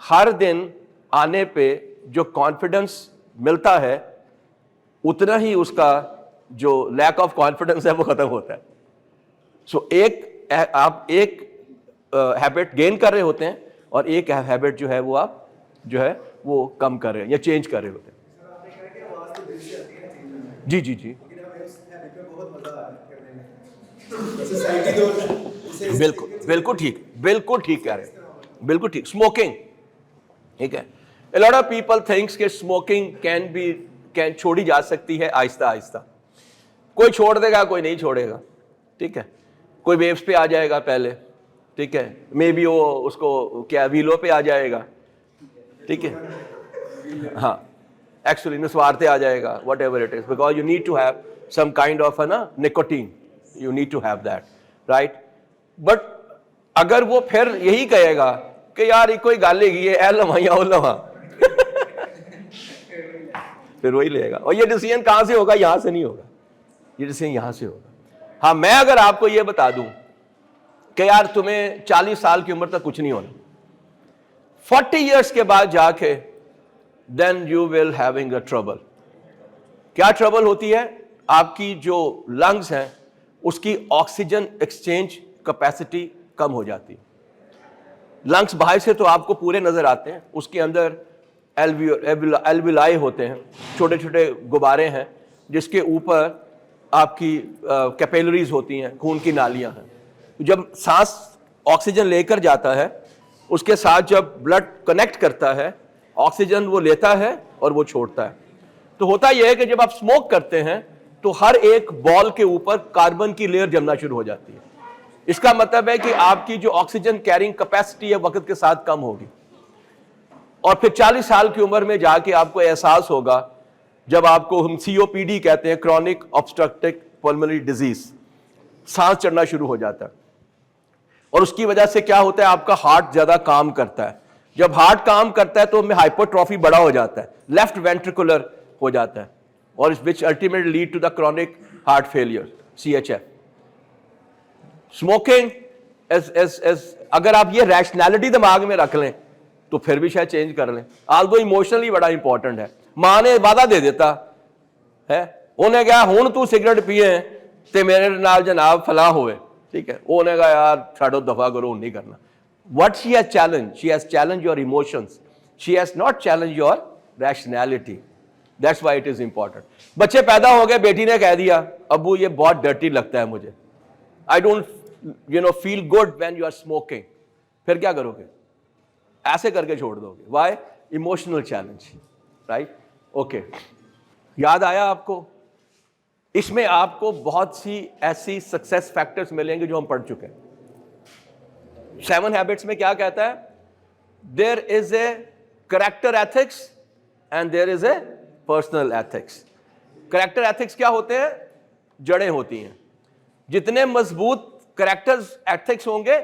ہر دن آنے پہ جو confidence ملتا ہے اتنا ہی اس کا جو lack of confidence ہے وہ ختم ہوتا ہے. سو آپ ایک ہیبٹ گین کر رہے ہوتے ہیں اور ایک ہیبٹ جو ہے وہ آپ جو ہے وہ کم کر رہے ہیں یا چینج کر رہے ہوتے ہیں. جی جی جی بالکل بالکل ٹھیک کہہ رہے ہیں, بالکل ٹھیک. اسموکنگ, ٹھیک ہے, a lot of people thinks کہ اسموکنگ کین چھوڑی جا سکتی ہے آہستہ آہستہ. کوئی چھوڑ دے گا, کوئی نہیں چھوڑے گا, ٹھیک ہے. کوئی ویوز پہ آ جائے گا پہلے, ٹھیک ہے, مے بی وہ اس کو کیا ویلو پہ آ جائے گا, ٹھیک ہے, ہاں ایکچولی نسوارتے آ جائے گا, whatever it is, because you need to have some kind of nicotine, you need to have that, right. But اگر وہ پھر یہی کہے گا کہ یار یہ کوئی گل ہی ہے, اے لواں یا او لواں, پھر وہی لے گا. اور یہ ڈیسیژن کہاں سے ہوگا؟ یہاں سے نہیں ہوگا, یہ ڈیسیژن یہاں سے ہوگا. ہاں میں اگر آپ کو یہ بتا دوں کہ یار تمہیں 40 سال کی عمر تک کچھ نہیں ہونا, 40 ایئرس کے بعد جا کے then you will having a trouble. کیا ٹربل ہوتی ہے؟ آپ کی جو لنگز ہیں اس کی آکسیجن ایکسچینج کیپیسٹی کم ہو جاتی ہے. لنگس باہر سے تو آپ کو پورے نظر آتے ہیں, اس کے اندر الویلائی ہوتے ہیں, چھوٹے چھوٹے غبارے ہیں جس کے اوپر آپ کی کیپیلریز ہوتی ہیں, خون کی نالیاں ہیں. جب سانس آکسیجن لے کر جاتا ہے اس کے ساتھ جب بلڈ کنیکٹ کرتا ہے آکسیجن وہ لیتا ہے اور وہ چھوڑتا ہے. تو ہوتا یہ ہے کہ جب آپ اسموک کرتے ہیں تو ہر ایک بال کے اوپر کاربن کی لیئر جمنا شروع ہو جاتی ہے. اس کا مطلب ہے کہ آپ کی جو آکسیجن کیرنگ کیپیسٹی ہے وقت کے ساتھ کم ہوگی, اور پھر 40 سال کی عمر میں جا کے آپ کو احساس ہوگا, جب آپ کو ہم COPD کہتے ہیں, کرونک obstructive pulmonary disease, سانس چڑھنا شروع ہو جاتا ہے. اور اس کی وجہ سے کیا ہوتا ہے, آپ کا ہارٹ زیادہ کام کرتا ہے. جب ہارٹ کام کرتا ہے تو میں ہائپرٹروفی بڑا ہو جاتا ہے, لیفٹ وینٹریکولر ہو جاتا ہے, اور which ultimately lead to the chronic heart failure, CHF. Smoking اگر آپ یہ ریشنالٹی دماغ میں رکھ لیں تو پھر بھی شاید چینج کر لیں. آلدو ایموشنلی بڑا امپورٹنٹ ہے. ماں نے وعدہ دے دیتا ہے, انہیں کہا ہوں تو سگریٹ پیے تے میرے نال جناب فلاں ہوئے, ٹھیک ہے, انہیں کہا یار چھاڑو دفعہ کرو, نہیں کرنا. What she has challenged? She has challenged your emotions. She has not challenged your rationality. That's why it is important. بچے پیدا ہو گئے, بیٹی نے کہہ دیا ابو یہ بہت ڈرٹی لگتا ہے مجھے, I don't feel good when you are smoking. پھر کیا کرو گے؟ ایسے کر کے چھوڑ دو گے. Why? Emotional challenge, right? Okay. یاد آیا آپ کو؟ اس میں آپ کو بہت سی ایسی سکسیس فیکٹرز ملیں گے جو ہم پڑھ چکے ہیں. 7 ہیبٹس میں کیا کہتا ہے؟ There is a character ethics and there is a personal ethics. Character ethics کیا ہوتے ہیں؟ جڑیں ہوتی ہیں. جتنے مضبوط کریکٹر ایتھکس ہوں گے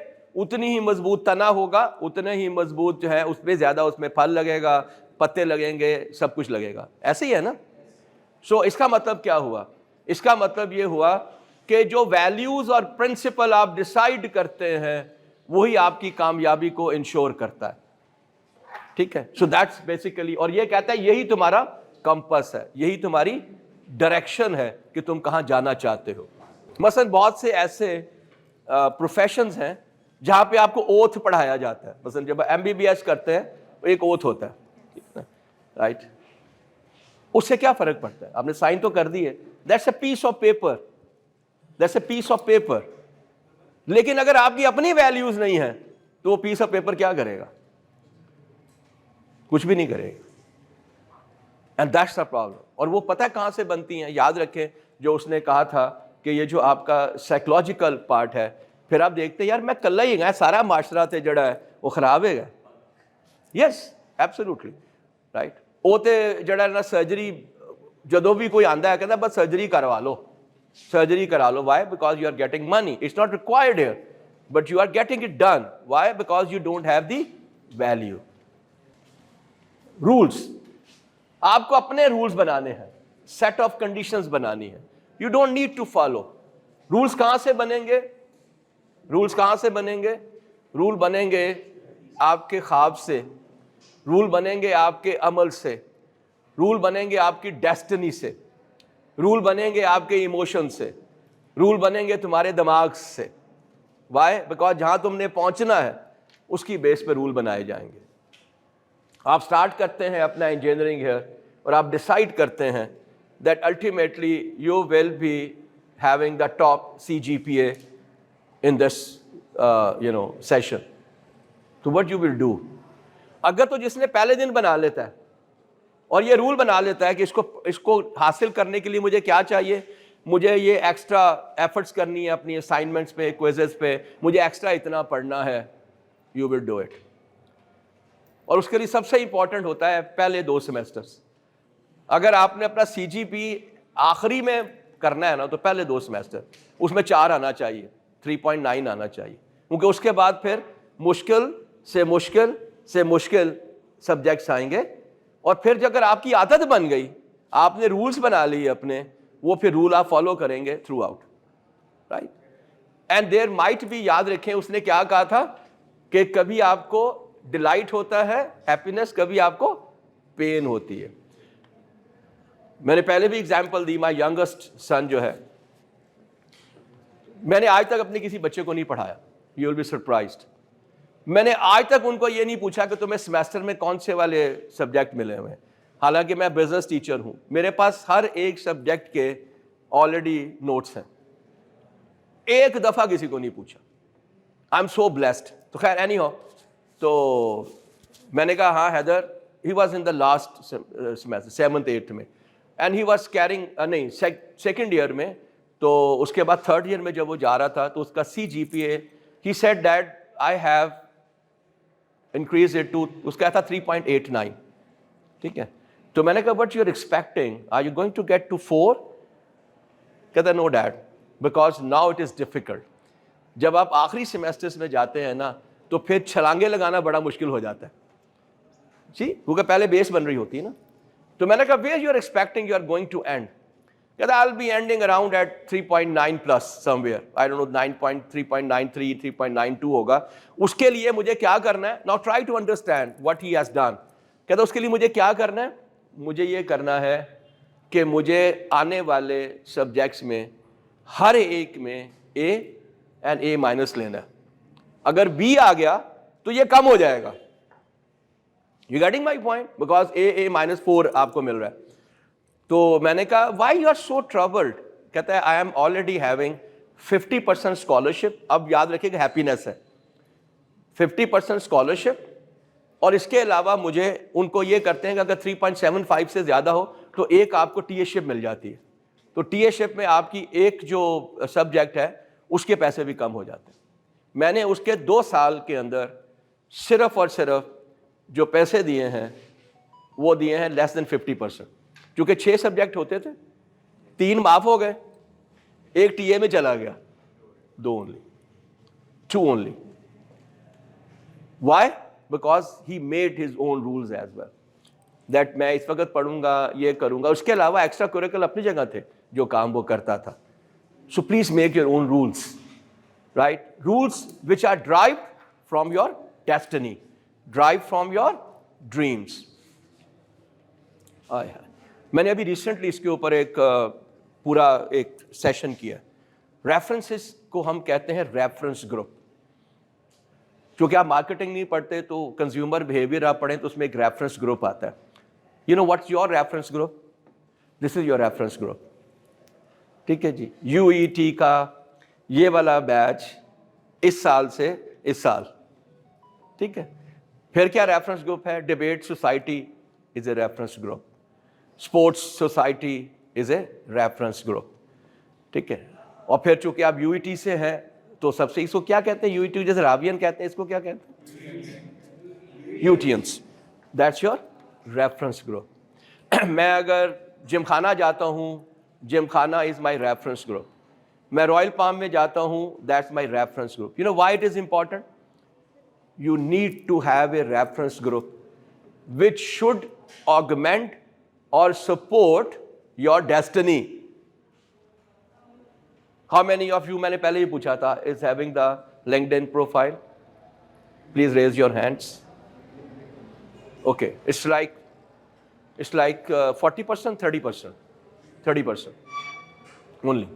اتنی ہی مضبوط تنا ہوگا, اتنے ہی مضبوط جو ہے اس پہ زیادہ اس میں پھل لگے گا, پتے لگیں گے, سب کچھ لگے گا. ایسے ہی ہے نا. سو اس کا مطلب کیا ہوا؟ اس کا مطلب یہ ہوا کہ جو ویلیوز اور پرنسپل آپ ڈیسائیڈ کرتے ہیں وہی آپ کی کامیابی کو انشور کرتا ہے, ٹھیک ہے. سو دیٹس بیسیکلی, اور یہ کہتا ہے یہی تمہارا کمپس ہے, یہی تمہاری ڈائریکشن ہے کہ تم کہاں جانا چاہتے ہو. مثلا بہت سے ایسے پروفیشنز ہیں جہاں پہ آپ کو اوتھ پڑھایا جاتا ہے. مثلا جب MBBS کرتے ہیں ایک اوتھ ہوتا ہے, رائٹ. اس سے کیا فرق پڑتا ہے؟ آپ نے سائن تو کر دی ہے, that's a piece of paper, that's a piece of paper. لیکن اگر آپ کی اپنی ویلیوز نہیں ہیں تو وہ پیس آف پیپر کیا کرے گا؟ کچھ بھی نہیں کرے گا. And that's the problem. اور وہ پتہ ہے کہاں سے بنتی ہیں؟ یاد رکھیں جو اس نے کہا تھا کہ یہ جو آپ کا سائیکولوجیکل پارٹ ہے, پھر آپ دیکھتے ہیں یار میں کلا ہی گیا, سارا معاشرہ تے جڑا ہے وہ خراب ہے گا. یس ایبسولوٹلی رائٹ. وہ تے جڑا ہے نا سرجری, جدوں بھی کوئی آندا ہے کہتا بس سرجری کروا لو, سرجری کرا لو. Why? Because you are getting money. It's not required here but you are getting it done. Why? Because you don't have the value. Rules, آپ کو اپنے رولس بنانے ہیں, سیٹ آف کنڈیشنز بنانی ہے. You don't need to follow. Rules کہاں سے بنیں گے؟ رولس کہاں سے بنیں گے؟ رول بنیں گے آپ کے خواب سے, رول بنیں گے آپ کے عمل سے, رول بنیں گے آپ کی ڈیسٹنی سے, رول بنیں گے آپ کے ایموشن سے, رول بنیں گے تمہارے دماغ سے. وائی؟ بیکاز جہاں تم نے پہنچنا ہے اس کی بیس پہ رول بنائے جائیں گے. آپ سٹارٹ کرتے ہیں اپنا انجینئرنگ ہے اور آپ ڈیسائیڈ کرتے ہیں that ultimately you will be having the top CGPA in this session. تو وٹ یو ول ڈو؟ اگر تو جس نے پہلے دن بنا لیتا ہے اور یہ رول بنا لیتا ہے کہ اس کو حاصل کرنے کے لیے مجھے کیا چاہیے, مجھے یہ ایکسٹرا ایفرٹس کرنی ہے اپنی اسائنمنٹس پہ, کوئزز پہ, مجھے ایکسٹرا اتنا پڑھنا ہے, یو ول ڈو اٹ. اور اس کے لیے سب سے امپورٹنٹ ہوتا ہے پہلے 2 سیمیسٹرز. اگر آپ نے اپنا CGP آخری میں کرنا ہے نا تو پہلے 2 سیمیسٹر اس میں 4 آنا چاہیے, 3.9 آنا چاہیے, کیونکہ اس کے بعد پھر مشکل سے مشکل سبجیکٹس آئیں گے. اور پھر اگر آپ کی عادت بن گئی, آپ نے رولز بنا لیے اپنے, وہ پھر رول آپ فالو کریں گے through out, right. And there might بھی, یاد رکھیں اس نے کیا کہا تھا کہ کبھی آپ کو ڈیلائٹ ہوتا ہے, ہیپینس, کبھی آپ کو پین ہوتی ہے. میں نے پہلے بھی ایگزامپل دی, مائی ینگسٹ سن جو ہے, میں نے آج تک اپنے کسی بچے کو نہیں پڑھایا, یو ول بی سرپرائزڈ. میں نے آج تک ان کو یہ نہیں پوچھا کہ تمہیں سیمیسٹر میں کون سے والے سبجیکٹ ملے ہوئے ہیں, حالانکہ میں بزنس ٹیچر ہوں, میرے پاس ہر ایک سبجیکٹ کے آلریڈی نوٹس ہیں. ایک دفعہ کسی کو نہیں پوچھا. I am so blessed. تو خیر اینی ہو, تو میں نے کہا ہاں Haider, he was in the last semester 7th 8th میں, اینڈ ہی واز کیرنگ, نہیں 2nd ایئر میں, تو اس کے بعد 3rd ایئر میں جب وہ جا رہا تھا تو اس کا CGPA, he said that I have increase it to, اس کا تھا 3.89. ٹھیک ہے, تو میں نے کہا what you are expecting, are you going to get to 4؟ کہتا no dad, because now it is difficult. جب آپ آخری سیمیسٹرز میں جاتے ہیں نا تو پھر چھلانگیں لگانا بڑا مشکل ہو جاتا ہے جی, کیونکہ پہلے بیس بن رہی ہوتی ہے نا. تو میں نے کہا where you are expecting you are going to end? کہتا I will be ending around at 3.9 plus somewhere, I don't know 3.93 3.92 ہوگا. اس کے لیے مجھے کیا کرنا ہے؟ Now try to understand what he has done. کہتا اس کے لیے مجھے کیا کرنا ہے؟ مجھے یہ کرنا ہے کہ مجھے آنے والے سبجیکٹس میں ہر ایک میں A اینڈ A- لینا ہے. اگر B آ گیا تو یہ کم ہو جائے گا. You getting my point? Because A-4 آپ کو مل رہا ہے. تو میں نے کہا why you are so troubled? کہتا ہے I am already having 50% scholarship. اب یاد رکھیے کہ happiness ہے 50% scholarship, اور اس کے علاوہ مجھے ان کو یہ کرتے ہیں کہ اگر 3.75 سے زیادہ ہو تو ایک آپ کو ٹی اے شپ مل جاتی ہے. تو ٹی اے شپ میں آپ کی ایک جو سبجیکٹ ہے اس کے پیسے بھی کم ہو جاتے ہیں. میں نے اس کے 2 سال کے اندر صرف اور صرف جو پیسے دیے ہیں وہ دیے ہیں لیس دین 50%. کیونکہ 6 سبجیکٹ ہوتے تھے, 3 معاف ہو گئے, ایک ٹی اے میں چلا گیا, 2 only. Why? Because he made his own rules as well. That میں اس وقت پڑھوں گا, یہ کروں گا. اس کے علاوہ ایکسٹرا کوریکل اپنی جگہ تھے جو کام وہ کرتا تھا. So please make your own rules, right? Rules which are derived from your destiny, derived from your dreams. میں نے ابھی ریسنٹلی اس کے اوپر ایک پورا ایک سیشن کیا. ریفرنسز کو ہم کہتے ہیں ریفرنس گروپ. کیونکہ آپ مارکیٹنگ نہیں پڑھتے تو کنزیومر بیہیویئر آپ پڑھیں تو اس میں ایک ریفرنس گروپ آتا ہے. You know what's your reference group? This is your reference group. ٹھیک ہے جی, UET کا یہ والا بیچ اس سال سے اس سال. ٹھیک ہے, پھر کیا ریفرنس گروپ ہے؟ Debate society is a reference group, sports society is a reference group. ٹھیک ہے, اور پھر چونکہ آپ UET سے ہیں تو سب سے اس کو کیا کہتے ہیں؟ UET جیسے راوین کہتے ہیں, اس کو کیا کہتے ہیں؟ یوٹینس. That's your reference group. میں اگر جم خانہ جاتا ہوں, Gymkhana is my reference group. میں رائل پام میں جاتا ہوں, that's my reference group. You know why it is important? You need to have a reference group which should augment or support your destiny. How many of you, میں نے پہلے ہی پوچھا تھا, is having the LinkedIn profile? Please raise your hands. Okay, it's like 40%, 30% only.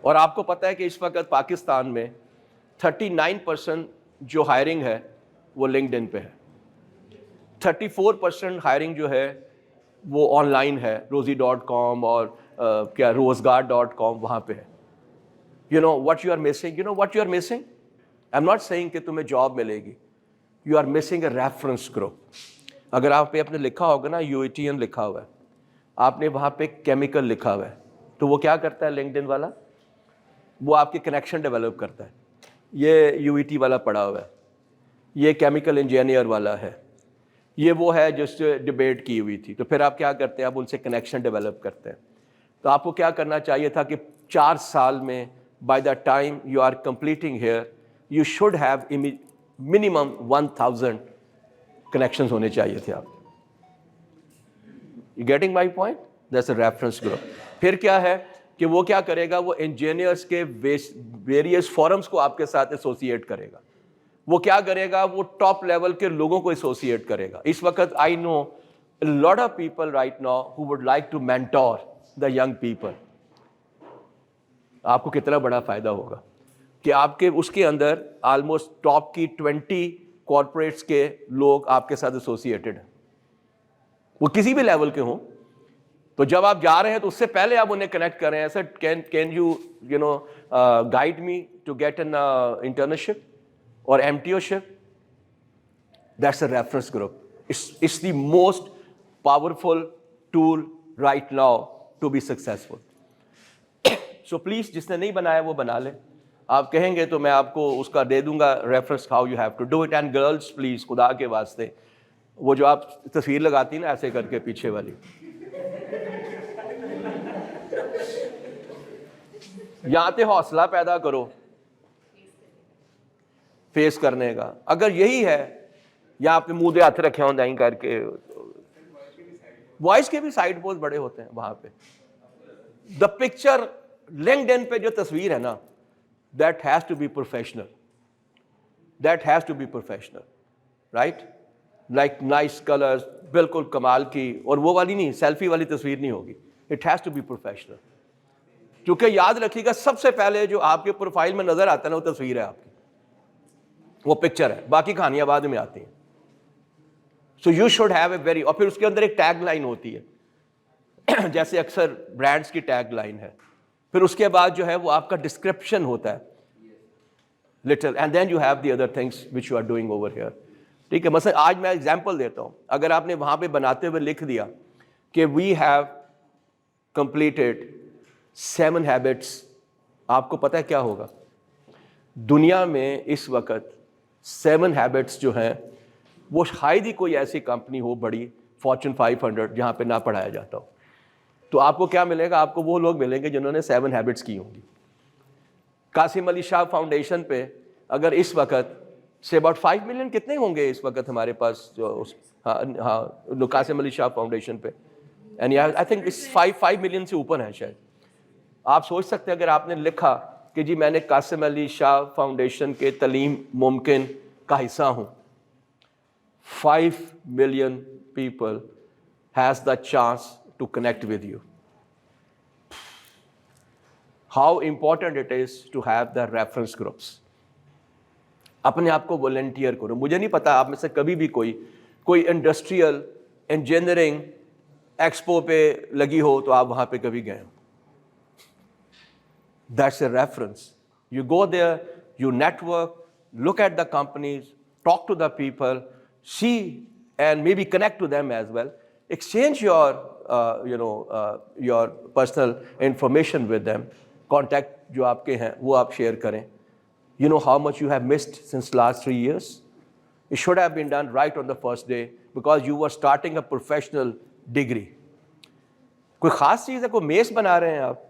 اور آپ کو پتہ ہے کہ اس وقت پاکستان میں 39% جو ہائرنگ ہے وہ لنکڈ ان پہ ہے. 34% ہائرنگ جو ہے وہ آن لائن ہے, rosie.com اور کیا rozgar.com وہاں پہ ہے. You know what you are missing? I'm not saying کہ تمہیں جاب ملے گی. You are missing a reference group. اگر آپ پہ اپنے لکھا ہوگا نا UETN لکھا ہوا ہے, آپ نے وہاں پہ کیمیکل لکھا ہوا ہے, تو وہ کیا کرتا ہے لنکڈ ان والا؟ وہ آپ کے کنیکشن ڈیولپ کرتا ہے. یہ UET والا پڑھا ہوا ہے, یہ کیمیکل انجینئر والا ہے, یہ وہ ہے جس سے ڈبیٹ کی ہوئی تھی. تو پھر آپ کیا کرتے ہیں؟ آپ ان سے کنیکشن ڈیولپ کرتے ہیں. تو آپ کو کیا کرنا چاہیے تھا کہ 4 سال میں by the time you are completing here you should have minimum 1000 connections ہونے چاہیے تھے آپ. You getting my point? That's a reference group. پھر کیا ہے کہ وہ کیا کرے گا؟ وہ انجینئرس کے ویریس فورمز کو آپ کے ساتھ ایسوسیٹ کرے گا. وہ کیا کرے گا؟ وہ ٹاپ لیول کے لوگوں کو ایسوسیٹ کرے گا. اس وقت آئی نو a lot of people right now who would like to mentor the young people. آپ کو کتنا بڑا فائدہ ہوگا کہ آپ کے اس کے اندر آلموسٹ ٹاپ کی 20 کارپوریٹس کے لوگ آپ کے ساتھ ایسوسیٹڈ ہیں, وہ کسی بھی لیول کے ہوں. تو جب آپ جا رہے ہیں تو اس سے پہلے آپ انہیں کنیکٹ کر رہے ہیں. Sir can you guide me to get an internship اور MTO ship. That's a reference group. It's the most powerful tool right now to be successful. So please جس نے نہیں بنایا وہ بنا لے. آپ کہیں گے تو میں آپ کو اس کا دے دوں گا reference how you have to do it. And girls please خدا کے واسطے وہ جو آپ تصویر لگاتی نا ایسے کر کے پیچھے والی, یہاں پہ حوصلہ پیدا کرو فیس کرنے کا. اگر یہی ہے یا آپ نے منہ دے ہاتھ رکھے ہوں دائیں کر کے, وائس کے بھی سائڈ بہت بڑے ہوتے ہیں وہاں پہ. دا پکچر لنکڈ ان پہ جو تصویر ہے نا, that has to be professional, that has to be professional, right? Like nice colours, بالکل کمال کی, اور وہ والی نہیں, سیلفی والی تصویر نہیں ہوگی. It has to be professional. کیونکہ یاد رکھیے گا سب سے پہلے جو آپ کے پروفائل میں نظر آتا ہے نا وہ تصویر ہے آپ کی, وہ پکچر ہے, باقی کہانیاں بعد میں آتی ہیں. So you should have a very, اور پھر اس کے اندر ایک ٹیگ لائن ہوتی ہے جیسے اکثر برانڈس کی ٹیگ لائن ہے. پھر اس کے بعد جو ہے وہ آپ کا ڈسکرپشن ہوتا ہے little, and then you have the other things which you are doing over here. ٹھیک ہے, مثلا آج میں ایگزامپل دیتا ہوں. اگر آپ نے وہاں پہ بناتے ہوئے لکھ دیا کہ وی ہیو کمپلیٹڈ 7 ہیبٹس, آپ کو پتہ ہے کیا ہوگا؟ دنیا میں اس وقت 7 ہیبٹس جو ہیں وہ شاید ہی کوئی ایسی کمپنی ہو بڑی فارچون 500 جہاں پہ نہ پڑھایا جاتا ہو. تو آپ کو کیا ملے گا؟ آپ کو وہ لوگ ملیں گے جنہوں نے 7 ہیبٹس کی ہوں گی. قاسم علی شاہ فاؤنڈیشن پہ اگر اس وقت سے اباؤٹ 5 ملین کتنے ہوں گے اس وقت ہمارے پاس جو ہاں قاسم علی شاہ فاؤنڈیشن پہ, اینڈ آئی تھنک 5 ملین سے اوپر ہیں شاید. آپ سوچ سکتے ہیں اگر آپ نے لکھا کہ جی میں نے قاسم علی شاہ فاؤنڈیشن کے تعلیم ممکن کا حصہ ہوں, 5 million people has the chance to connect with you. How important it is to have the reference groups. اپنے آپ کو والنٹیئر کرو. مجھے نہیں پتا آپ میں سے کبھی بھی کوئی انڈسٹریل انجینئرنگ ایکسپو پہ لگی ہو تو آپ وہاں پہ کبھی گئے ہو. That's a reference. You go there, you network, look at the companies, talk to the people, see and maybe connect to them as well. Exchange your personal information with them. Contact جو آپ کے ہیں وہ آپ share کریں. You know how much you have missed since last 3 years? It should have been done right on the first day because you were starting a professional degree. کوئی خاص چیز ہے, کوئی میز بنا رہے ہیں آپ؟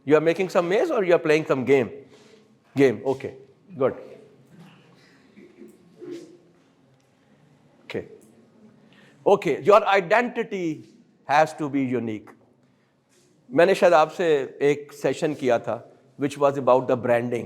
You are making some maze or you are playing some game? Okay, good. Okay, your identity has to be unique. میں نے شاید آپ سے ایک سیشن کیا تھا which was about the branding.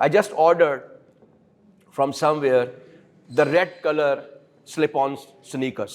I just ordered from somewhere the red color slip-on sneakers.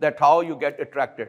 that how you get attracted.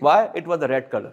Why? It was the red color.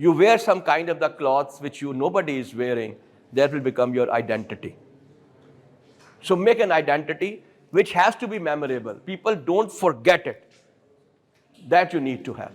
you wear some kind of the clothes which nobody is wearing, that will become your identity. So make an identity which has to be memorable. People don't forget it. That you need to have.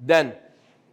Then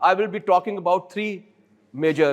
I will be talking about 3 major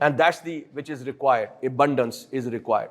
And that's the which is required. Abundance is required.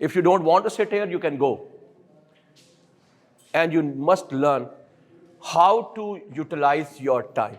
If you don't want to sit here, you can go. And you must learn how to utilize your time.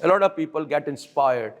a lot of people get inspired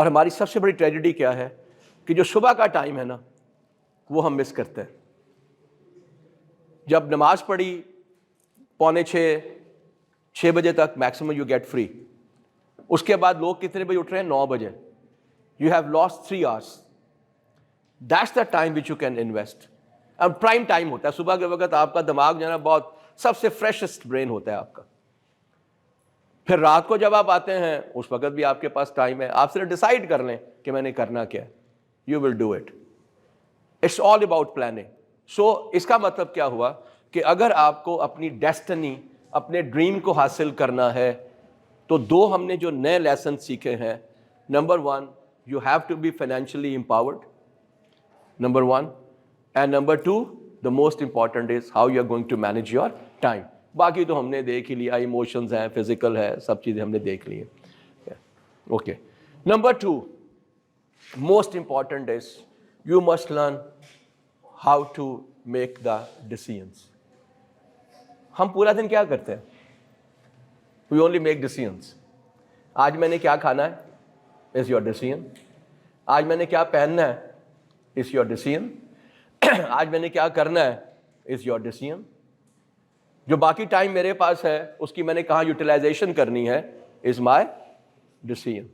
اور ہماری سب سے بڑی tragedy کیا ہے کہ جو صبح کا ٹائم ہے نا وہ ہم مس کرتے ہیں. جب نماز پڑھی 5:45 بجے تک میکسیمم یو گیٹ فری. اس کے بعد لوگ کتنے بجے اٹھ رہے ہیں؟ 9 بجے. You have lost 3 hours. That's the time which you can invest. اب پرائم ٹائم ہوتا ہے صبح کے وقت، آپ کا دماغ جو ہے نا بہت سب سے فریشسٹ برین ہوتا ہے آپ کا. پھر رات کو جب آپ آتے ہیں اس وقت بھی آپ کے پاس ٹائم ہے. آپ صرف ڈیسائیڈ کر لیں کہ میں نے کرنا کیا ہے. You will do it. It's all about planning. So اس کا مطلب کیا ہوا کہ اگر آپ کو اپنی ڈیسٹنی، اپنے ڈریم کو حاصل کرنا ہے تو 2 ہم نے جو نئے لیسن سیکھے ہیں. Number 1 you have to be financially empowered. Number 1 and number 2 the most important is how you are going to manage your time. باقی تو ہم نے دیکھ ہی لیا، ایموشنز ہیں، فزیکل ہے، سب چیزیں ہم نے دیکھ لی ہیں. Okay. Number 2 most important is you must learn how to make the decisions. ہم پورا دن کیا کرتے ہیں؟ we only make decisions. آج میں نے کیا کھانا ہے is your decision. آج میں نے کیا پہننا ہے is your decision. آج میں نے کیا کرنا ہے is your decision. جو باقی ٹائم میرے پاس ہے اس کی میں نے کہاں یوٹیلائزیشن کرنی ہے is my decision.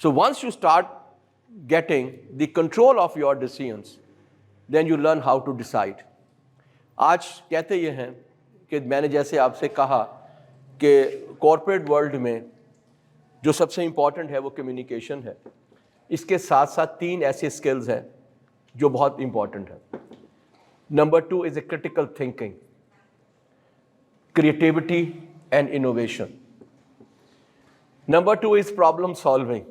So once you start getting the control of your decisions, then you learn how to decide. آج کہتے یہ ہیں کہ میں نے جیسے آپ سے کہا کہ کارپوریٹ ورلڈ میں جو سب سے امپورٹنٹ ہے وہ کمیونیکیشن ہے. اس کے ساتھ ساتھ 3 ایسے اسکلز ہیں جو بہت امپورٹنٹ ہے. Number 2 is a critical thinking, creativity and innovation. Number 2 is problem solving.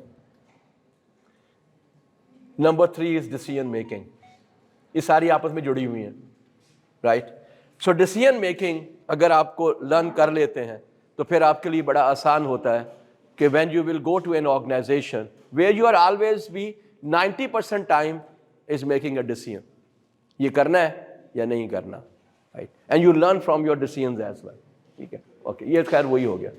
Number 3 is decision making. یہ ساری آپس میں جڑی ہوئی ہیں، رائٹ. سو ڈیسیژن میکنگ اگر آپ کو لرن کر لیتے ہیں تو پھر آپ کے لیے بڑا آسان ہوتا ہے کہ when you will go to an organisation where you are always be 90% time is making a decision. یہ کرنا ہے یا نہیں کرنا، right. And you learn from your decisions as well. ٹھیک ہے، اوکے. یہ خیر وہی ہو گیا.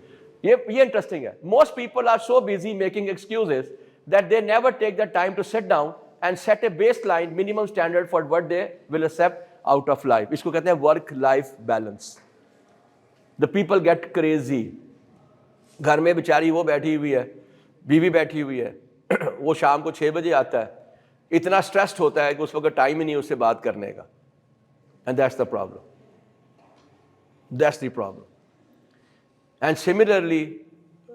یہ انٹرسٹنگ ہے. Most people are so busy making excuses that they never take the time to sit down and set a baseline minimum standard for what they will accept out of life. اس کو کہتے ہیں work life balance. The people get crazy. گھر میں بیچاری وہ بیٹھی ہوئی ہے، بیوی بیٹھی ہوئی ہے، وہ شام کو 6 بجے آتا ہے، اتنا اسٹریسڈ ہوتا ہے کہ اس وقت ٹائم ہی نہیں اس سے بات کرنے کا. And that's the problem. That's the problem. And similarly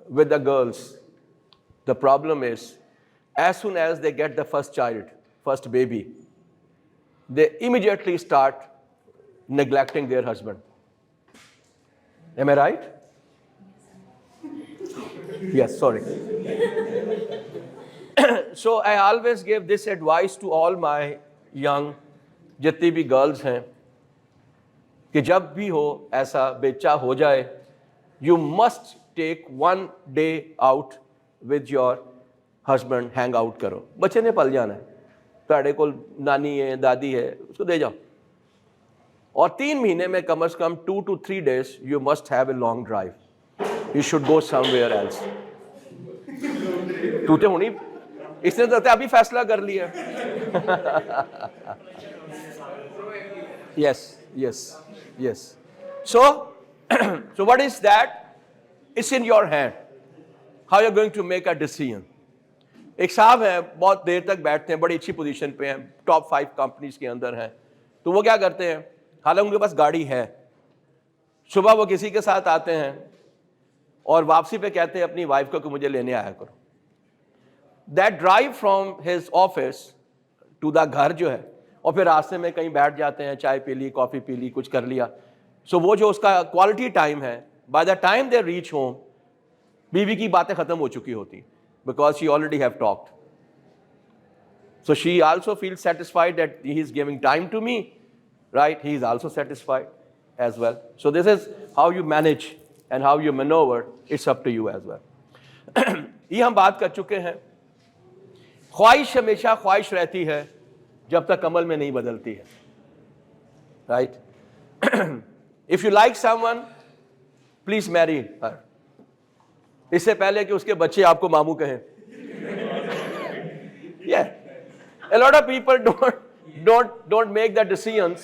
with the girls the problem is as soon as they get the first child, first baby, they immediately start neglecting their husband. Am I right? Yes, sorry. So I always give this advice to all my young jitni bhi girls hain کہ جب بھی ہو ایسا بچہ ہو جائے you must take one day out with your husband, hang out کرو. بچے نے پل جانا ہے، تہاڈے کول نانی ہے، دادی ہے، اس کو دے جاؤ. اور 3 مہینے میں کم از کم 2 to 3 days you must have a long drive. You should go somewhere else. تو تے ہونی اس نے تو ابھی فیصلہ کر لیا. Yes. So what is that? It's in your hand. How you are going to make a decision. ایک صاحب ہیں بہت دیر تک بیٹھتے ہیں، بڑی اچھی پوزیشن پہ ہیں، ٹاپ 5 کمپنیز کے اندر ہیں. تو وہ کیا کرتے ہیں، حالانکہ ان کے پاس گاڑی ہے، صبح وہ کسی کے ساتھ آتے ہیں اور واپسی پہ کہتے ہیں اپنی وائف کو کہ مجھے لینے آیا کرو. That drive from his office to the گھر جو ہے، اور پھر راستے میں کہیں بیٹھ جاتے ہیں، چائے پی لی، کافی پی لی، کچھ کر لیا. سو وہ جو اس کا کوالٹی ٹائم ہے، by the time they reach home بیوی کی باتیں ختم ہو چکی ہوتی because she already have talked. So she also feels satisfied that he is giving time to me, right? He is also satisfied as well. So this is how you manage and how you maneuver. It's up to you as well. یہ ہم بات کر چکے ہیں. خواہش ہمیشہ خواہش رہتی ہے جب تک عمل میں نہیں بدلتی ہے, right? If you like someone, please marry her. اس سے پہلے کہ اس کے بچے آپ کو ماموں کہیں. Yeah. A lot of people don't make that decisions.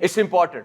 It's important.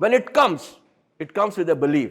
When it comes with a belief.